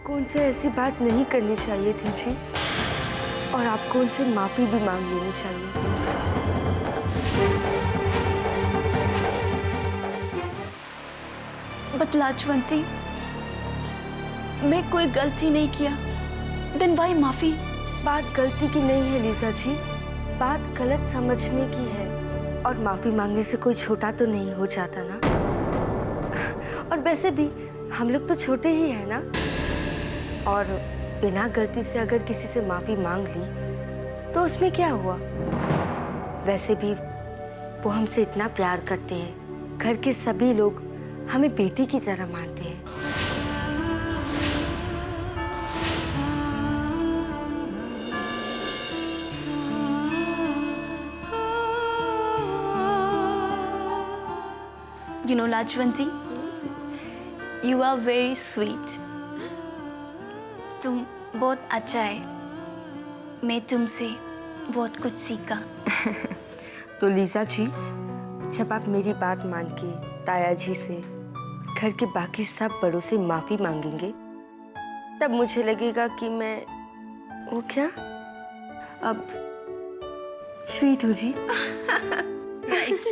आपको उनसे ऐसी बात नहीं करनी चाहिए थी जी, और आपको उनसे माफी भी मांग लेनी चाहिए। बट लाजवंती, मैं कोई गलती नहीं किया, देन वाई माफी? बात गलती की नहीं है लीजा जी, बात गलत समझने की है। और माफी मांगने से कोई छोटा तो नहीं हो जाता ना। और वैसे भी हम लोग तो छोटे ही हैं ना। और बिना गलती से अगर किसी से माफी मांग ली तो उसमें क्या हुआ? वैसे भी वो हमसे इतना प्यार करते हैं, घर के सभी लोग हमें बेटी की तरह मानते हैं। You know, Lajwanti, you are very sweet. तुम बहुत अच्छा है। मैं तुमसे बहुत कुछ सीखा। तो लीजा जी, जब आप मेरी बात मान के ताया जी से, घर के बाकी सब बड़ों से माफी मांगेंगे, तब मुझे लगेगा कि मैं वो क्या अब स्वीट हूँ जी। राइट।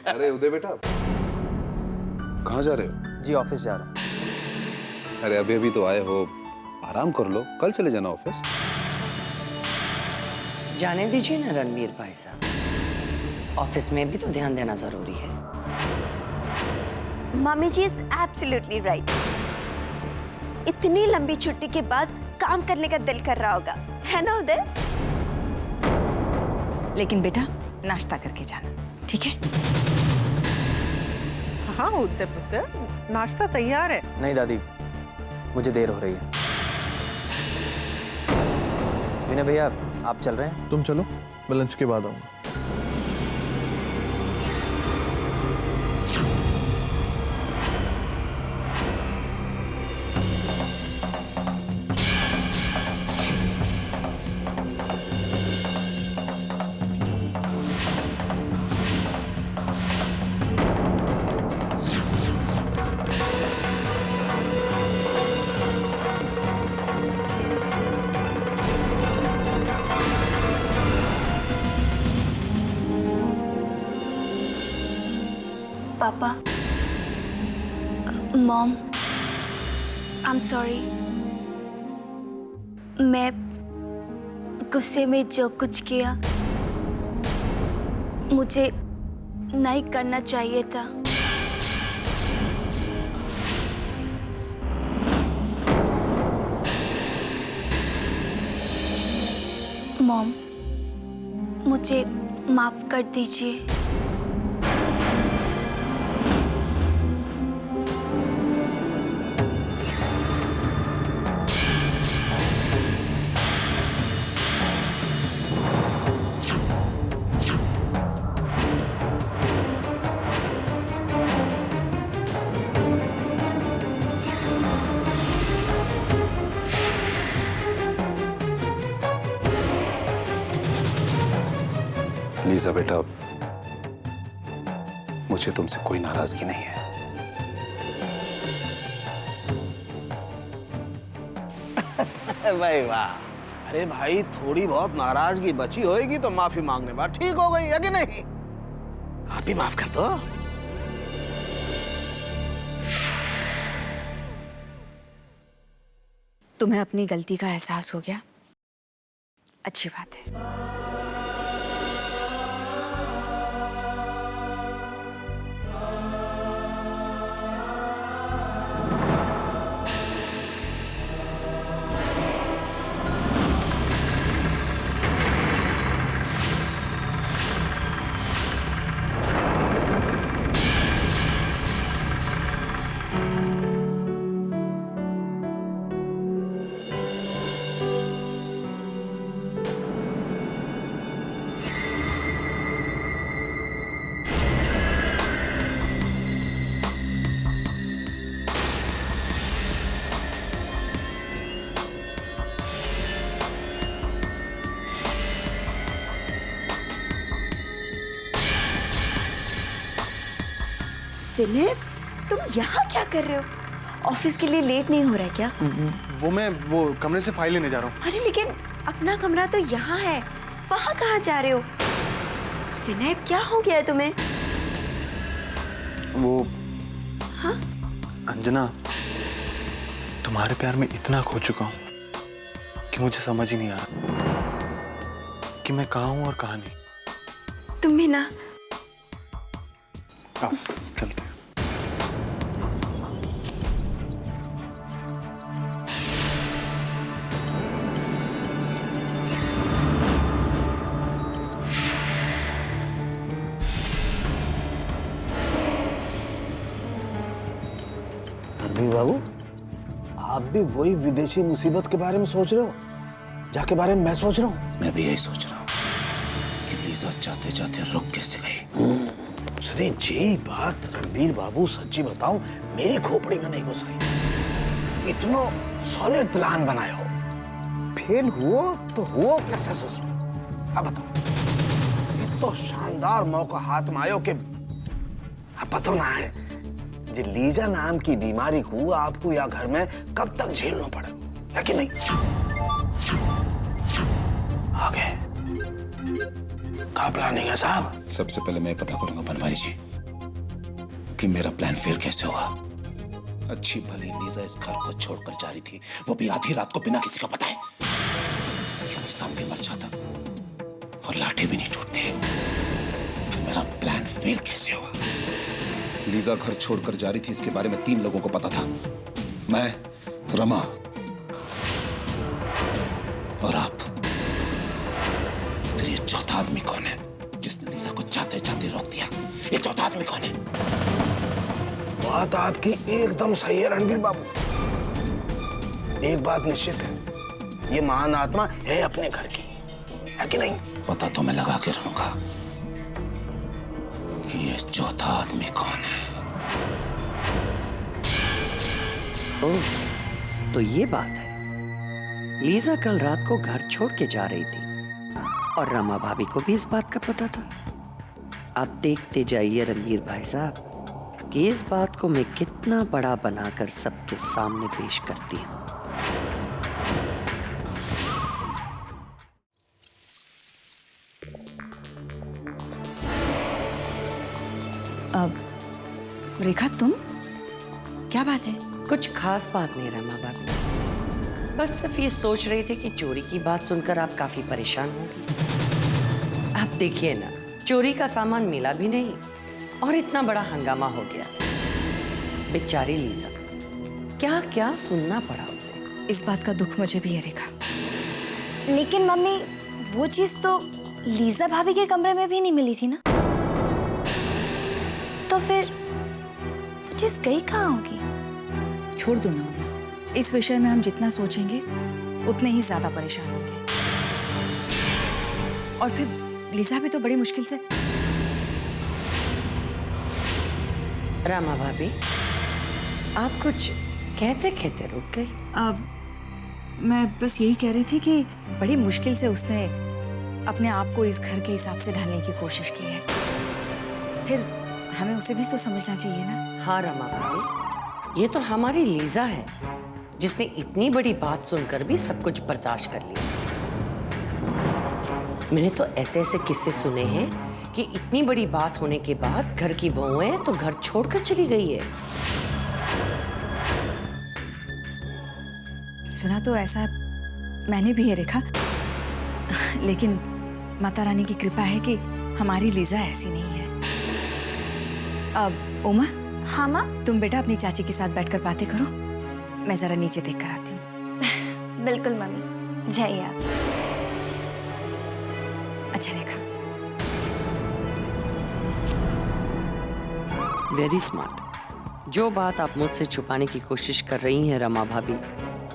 अरे उदय बेटा, कहाँ जा रहे हो? जी ऑफिस जा रहा हूँ। अरे अभी अभी तो आए हो, आराम कर लो, कल चले जाना ऑफिस। जाने दीजिए ना रणवीर भाई साहब, ऑफिस में भी तो ध्यान देना जरूरी है। Mummy ji is absolutely right. इतनी लंबी छुट्टी के बाद काम करने का दिल कर रहा होगा, है ना उदय? लेकिन बेटा नाश्ता करके जाना, ठीक है? हाँ उदय पुत्र, नाश्ता तैयार है। नहीं दादी, मुझे देर हो रही है। विनय भैया, आप चल रहे हैं? तुम चलो, मैं लंच के बाद आऊंगा। पापा, मॉम, आई एम सॉरी। मैं गुस्से में जो कुछ किया, मुझे नहीं करना चाहिए था। मॉम, मुझे माफ कर दीजिए। लीजा बेटा, मुझे तुमसे कोई नाराजगी नहीं है। भाई वाह, अरे भाई थोड़ी बहुत नाराजगी बची होगी तो माफी मांगने बाद ठीक हो गई है कि नहीं? आप भी माफ कर दो। तुम्हें अपनी गलती का एहसास हो गया, अच्छी बात है। विनय, तुम यहाँ क्या कर रहे हो? ऑफिस के लिए लेट नहीं हो रहा है क्या? वो कमरे से फाइल लेने जा रहा हूँ। अरे लेकिन अपना कमरा तो यहाँ है, वहाँ कहाँ जा रहे हो? विनय, क्या हो गया है तुम्हें? वो हाँ? अंजना, तुम्हारे प्यार में इतना खो चुका हूँ कि मुझे समझ ही नहीं आ रहा कि मैं कहाँ हूँ और कहाँ नहीं। तुम भी ना। आओ चलते हैं। रणबीर बाबू, आप भी वही विदेशी मुसीबत के बारे में सोच रहे हो जाके बारे में मैं सोच रहा हूँ? मैं भी यही सोच रहा हूँ कि लीजा जाते जाते रुक कैसे गई। उसने जी बात रणबीर बाबू सच्ची बताऊं मेरी खोपड़ी में नहीं घुस रही। इतना सॉलिड प्लान बनाया हो, फेल हुआ तो हुआ कैसे ससुर? अब बताओ, इतना शानदार मौका हाथ में आयो कि अब पता ना है जी लीजा नाम की बीमारी को आपको या घर में कब तक झेलना पड़े, है कि नहीं? आगे क्या प्लानिंग है साहब? सबसे पहले मैं पता करूंगा बनवारी जी कि मेरा प्लान फेल कैसे हुआ। अच्छी भली लीजा इस घर को छोड़कर जा रही थी, वो भी आधी रात को बिना किसी को बताए। मेरे सामने मर जाता और लाठी भी नहीं टूटती। तो मेरा प्लान फेल कैसे हुआ? लीजा घर छोड़कर जा रही थी, इसके बारे में 3 लोगों को पता था, मैं, रमा और आप। फिर ये चौथा आदमी कौन है जिसने लीजा को जाते जाते रोक दिया? ये चौथा आदमी कौन है? बात आपकी एकदम सही है रणबीर बाबू। एक बात निश्चित है, ये महान आत्मा है अपने घर की, है कि नहीं? पता तो मैं लगा के रहूंगा कि ये चौथा आदमी कौन है। ओह, तो ये बात है। लीजा कल रात को घर छोड़ के जा रही थी और रमा भाभी को भी इस बात का पता था। आप देखते जाइए रणवीर भाई साहब कि इस बात को मैं कितना बड़ा बनाकर सबके सामने पेश करती हूँ। अब रेखा, तुम क्या बात है? कुछ खास बात नहीं रमा भाभी, बस सिर्फ ये सोच रहे थे कि चोरी की बात सुनकर आप काफी परेशान होंगी। आप देखिए ना, चोरी का सामान मिला भी नहीं और इतना बड़ा हंगामा हो गया। बेचारी लीजा, क्या क्या सुनना पड़ा उसे। इस बात का दुख मुझे भी है रेखा। लेकिन मम्मी, वो चीज तो लीजा भाभी के कमरे में भी नहीं मिली थी ना, तो फिर वो चीज गई कहाँ होगी? छोड़ दो ना उमा। इस विषय में हम जितना सोचेंगे उतने ही ज्यादा परेशान होंगे। और फिर लीजा भी तो बड़ी मुश्किल से। रमा भाभी, आप कुछ कहते कहते रुक गई। अब मैं बस यही कह रही थी कि बड़ी मुश्किल से उसने अपने आप को इस घर के हिसाब से ढालने की कोशिश की है। फिर हमें उसे भी तो समझना चाहिए ना। हाँ रमा भाभी, ये तो हमारी लीजा है जिसने इतनी बड़ी बात सुनकर भी सब कुछ बर्दाश्त कर लिया। मैंने तो ऐसे ऐसे किस्से सुने हैं कि इतनी बड़ी बात होने के बाद घर की बहू है तो घर छोड़कर चली गई है। सुना तो ऐसा मैंने भी है रेखा, लेकिन माता रानी की कृपा है कि हमारी लीजा ऐसी नहीं है। अब उमा, हाँ माँ? तुम बेटा अपनी चाची के साथ बैठकर बातें करो, मैं जरा नीचे देख कर आती हूँ। बिल्कुल मम्मी, जाइए आप। अच्छा रेखा। Very smart. जो बात आप मुझसे छुपाने की कोशिश कर रही हैं रमा भाभी,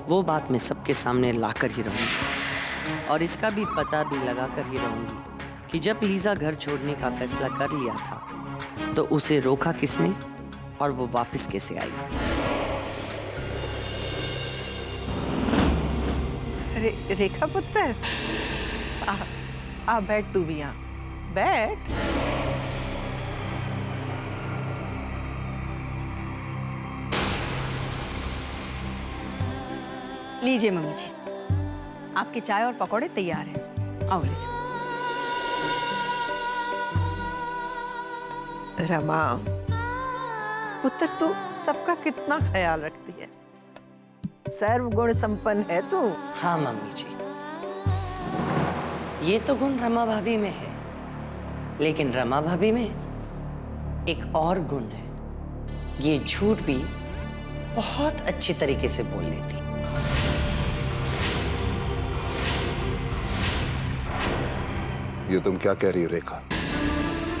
वो बात मैं सबके सामने लाकर ही रहूंगी। और इसका भी पता भी लगा कर ही रहूंगी कि जब लीजा घर छोड़ने का फैसला कर लिया था तो उसे रोका किसने और वो वापस कैसे आई। रेखा पुत्र, आ बैठ, तू भी यहाँ बैठ। लीजिए मम्मी जी, आपके चाय और पकौड़े तैयार हैं। आओ लिसा। रमा, पुत्र तू सबका कितना ख्याल रखती है, सर्वगुण संपन्न है तू। हाँ मम्मी जी, ये तो गुण रमा भाभी में है, लेकिन रमा भाभी में एक और गुण है, ये झूठ भी बहुत अच्छी तरीके से बोल लेती। ये तुम क्या कह रही हो रेखा?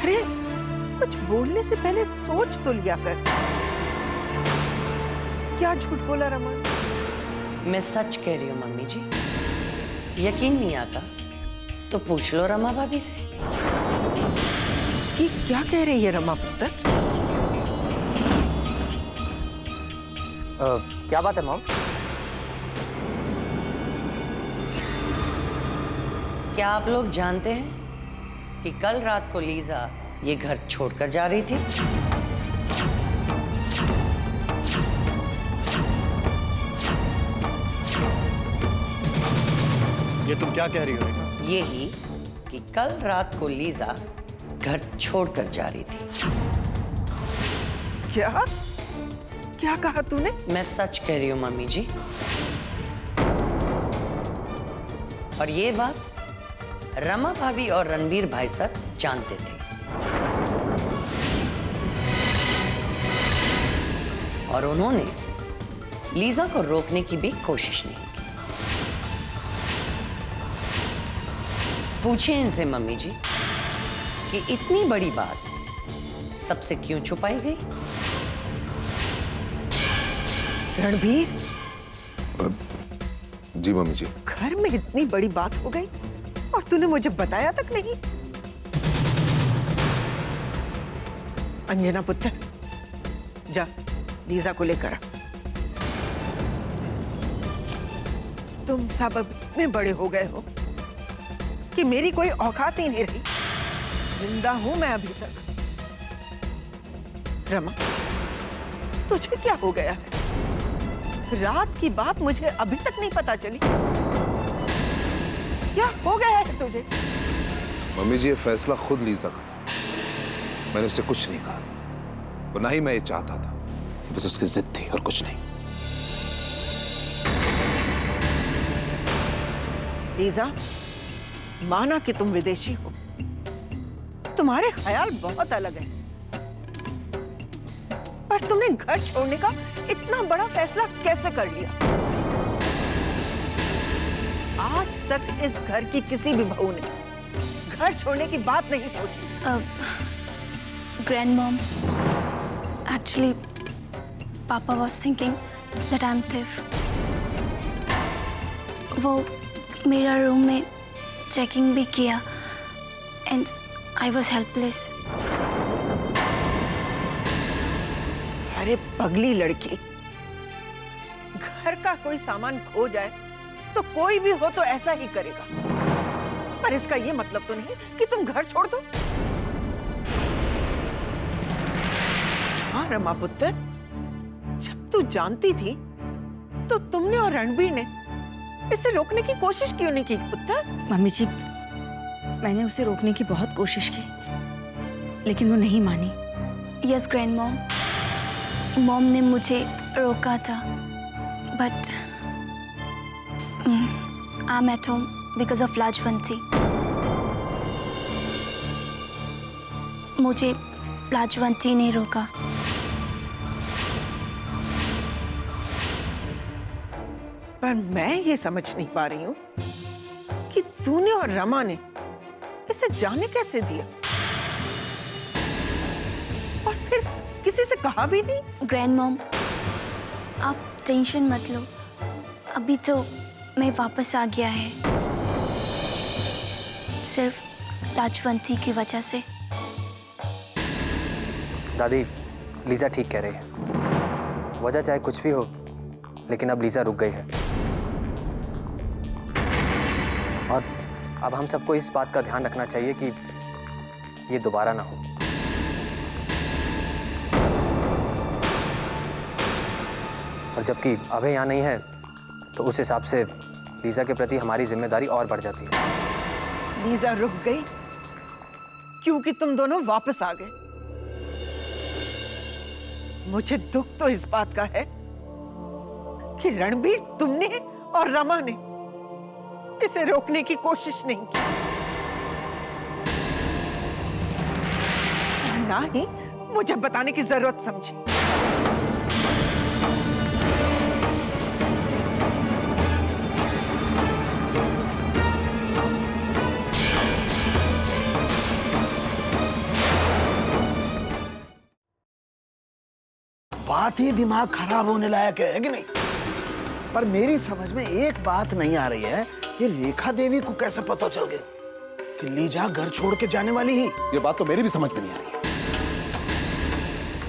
अरे कुछ बोलने से पहले सोच तो लिया कर। क्या झूठ बोला रमा? मैं सच कह रही हूँ मम्मी जी, यकीन नहीं आता तो पूछ लो रमा भाभी से। कि क्या कह रही है रमा पुत्र? क्या बात है मॉम? क्या आप लोग जानते हैं कि कल रात को लीजा ये घर छोड़कर जा रही थी? ये तुम क्या कह रही हो रेखा? यही कि कल रात को लीजा घर छोड़कर जा रही थी। क्या क्या कहा तूने? मैं सच कह रही हूँ मम्मी जी, और ये बात रमा भाभी और रणबीर भाई साहब जानते थे, और उन्होंने लीजा को रोकने की भी कोशिश नहीं की। पूछे इनसे मम्मी जी कि इतनी बड़ी बात सबसे क्यों छुपाई गई? रणबीर, जी मम्मी जी। घर में इतनी बड़ी बात हो गई और तूने मुझे बताया तक नहीं। अंजना पुत्र, जा लीजा को लेकर आ। तुम सब अब इतने बड़े हो गए हो कि मेरी कोई औकात ही नहीं रही। जिंदा हूं मैं अभी तक। रमा, तुझे क्या हो गया है? रात की बात मुझे अभी तक नहीं पता चली। क्या हो गया है तुझे? मम्मी जी, ये फैसला खुद लीजा का था, मैंने उससे कुछ नहीं कहा, और ना ही मैं ये चाहता था, बस उसकी जिद थी और कुछ नहीं। लीजा, माना कि तुम विदेशी हो, तुम्हारे ख्याल बहुत अलग हैं, पर तुमने घर छोड़ने का इतना बड़ा फैसला कैसे कर लिया? आज तक इस घर की किसी भी बहू ने घर छोड़ने की बात नहीं सोची। ग्रैंड मॉम, एक्चुअली पापा was thinking that I am thief. वो मेरा रूम में चेकिंग भी किया एंड आई वाज हेल्पलेस। अरे पगली लड़की, घर का कोई सामान खो जाए तो कोई भी हो तो ऐसा ही करेगा, पर इसका ये मतलब तो नहीं कि तुम घर छोड़ दो। हाँ रमा पुत्र, जब तू जानती थी तो तुमने और रणबीर ने इसे रोकने की कोशिश क्यों नहीं की पुत्र? मम्मी जी, मैंने उसे रोकने की बहुत कोशिश की, लेकिन वो नहीं मानी। यस ग्रैंड मॉम, मॉम ने मुझे रोका था, but I am at home because of Lajwanti. मुझे लाजवंती ने रोका। पर मैं ये समझ नहीं पा रही हूँ कि तूने और रमा ने इसे जाने कैसे दिया, और फिर किसी से कहा भी नहीं। ग्रैंड मॉम, आप टेंशन मत लो, अभी तो मैं वापस आ गया है, सिर्फ लाजवंती की वजह से। दादी, लीजा ठीक कह रही है, वजह चाहे कुछ भी हो, लेकिन अब लीजा रुक गई है, और अब हम सबको इस बात का ध्यान रखना चाहिए कि ये दोबारा ना हो। और जबकि अभय यहाँ नहीं है, तो उस हिसाब से लीजा के प्रति हमारी जिम्मेदारी और बढ़ जाती है। लीजा रुक गई क्योंकि तुम दोनों वापस आ गए। मुझे दुख तो इस बात का है कि रणबीर, तुमने और रमा ने इसे रोकने की कोशिश नहीं की, और ना ही मुझे बताने की जरूरत समझी। बात ही दिमाग खराब होने लायक है कि नहीं? पर मेरी समझ में एक बात नहीं आ रही है कि रेखा देवी को कैसे पता चल गया कि लीजा घर छोड़ के जाने वाली ही। ये बात तो मेरी भी समझ में नहीं आ रही है।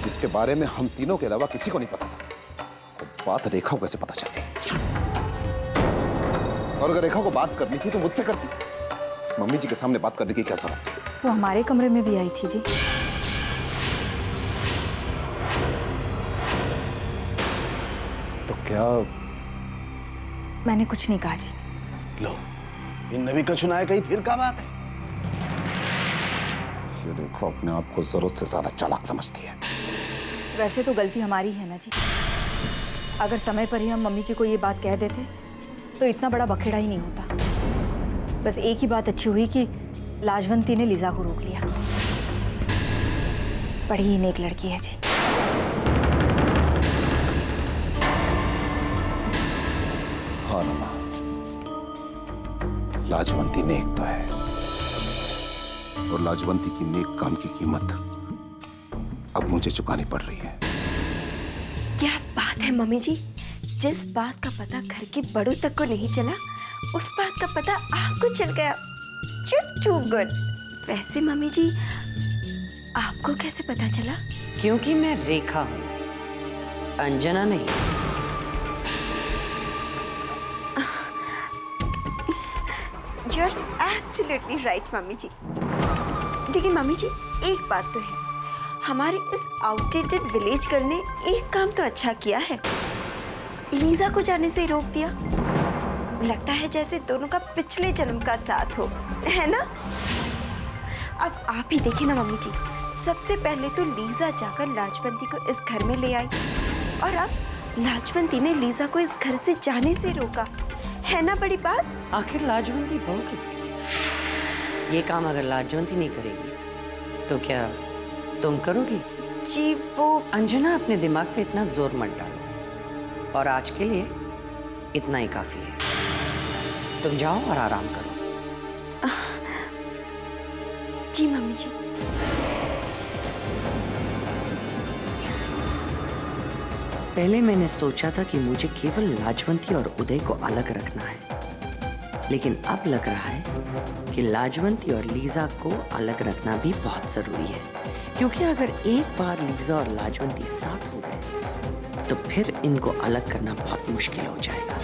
इसके बारे में हम तीनों के अलावा किसी को नहीं पता था, तो बात रेखा को कैसे पता चलती? और अगर रेखा को बात करनी थी तो मुझसे करती। मम्मी जी के सामने बात करने की क्या जरूरत थी? वो हमारे कमरे में भी आई थी जी। तो क्या? मैंने कुछ नहीं कहा जी। लो, इनने भी कछु ना है, कहीं फिर क्या बात है? ये देखो, अपने आप को जरूरत से ज्यादा चालाक समझती है। वैसे तो गलती हमारी है ना जी। अगर समय पर ही हम मम्मी जी को ये बात कह देते तो इतना बड़ा बखेड़ा ही नहीं होता। बस एक ही बात अच्छी हुई कि लाजवंती ने लीजा को रोक लिया। बड़ी ही नेक लड़की है जी। हाँ रमा, लाजवंती नेक तो है, और लाजवंती की नेक काम की कीमत अब मुझे चुकानी पड़ रही है। क्या बात है मम्मी जी, जिस बात का पता घर के बड़ों तक को नहीं चला, उस बात का पता आपको चल गया। Too good. वैसे मम्मी जी, आपको कैसे पता चला? क्योंकि मैं रेखा हूं, अंजना नहीं। You are absolutely right mummy ji. लेकिन मम्मी जी, एक बात तो है, हमारे इस आउटडेटेड विलेज गर्ल ने एक काम तो अच्छा किया है, लीजा को जाने से रोक दिया। लगता है जैसे दोनों का पिछले जन्म का साथ हो, है ना? अब आप ही देखिए ना मम्मी जी, सबसे पहले तो लीजा जाकर लाजवंती को इस घर में ले आई, और अब लाजवंती ने लीजा को इस घर से जाने से रोका। है ना बड़ी बात? आखिर लाजवंती बहू किसकी? ये काम अगर लाजवंती नहीं करेगी तो क्या तुम करोगी? जी वो अंजना, अपने दिमाग पे इतना जोर मत डालो, और आज के लिए इतना ही काफी है। तुम जाओ और आराम करो। जी मम्मी जी। पहले मैंने सोचा था कि मुझे केवल लाजवंती और उदय को अलग रखना है, लेकिन अब लग रहा है कि लाजवंती और लीजा को अलग रखना भी बहुत जरूरी है, क्योंकि अगर एक बार लीजा और लाजवंती साथ हो गए तो फिर इनको अलग करना बहुत मुश्किल हो जाएगा।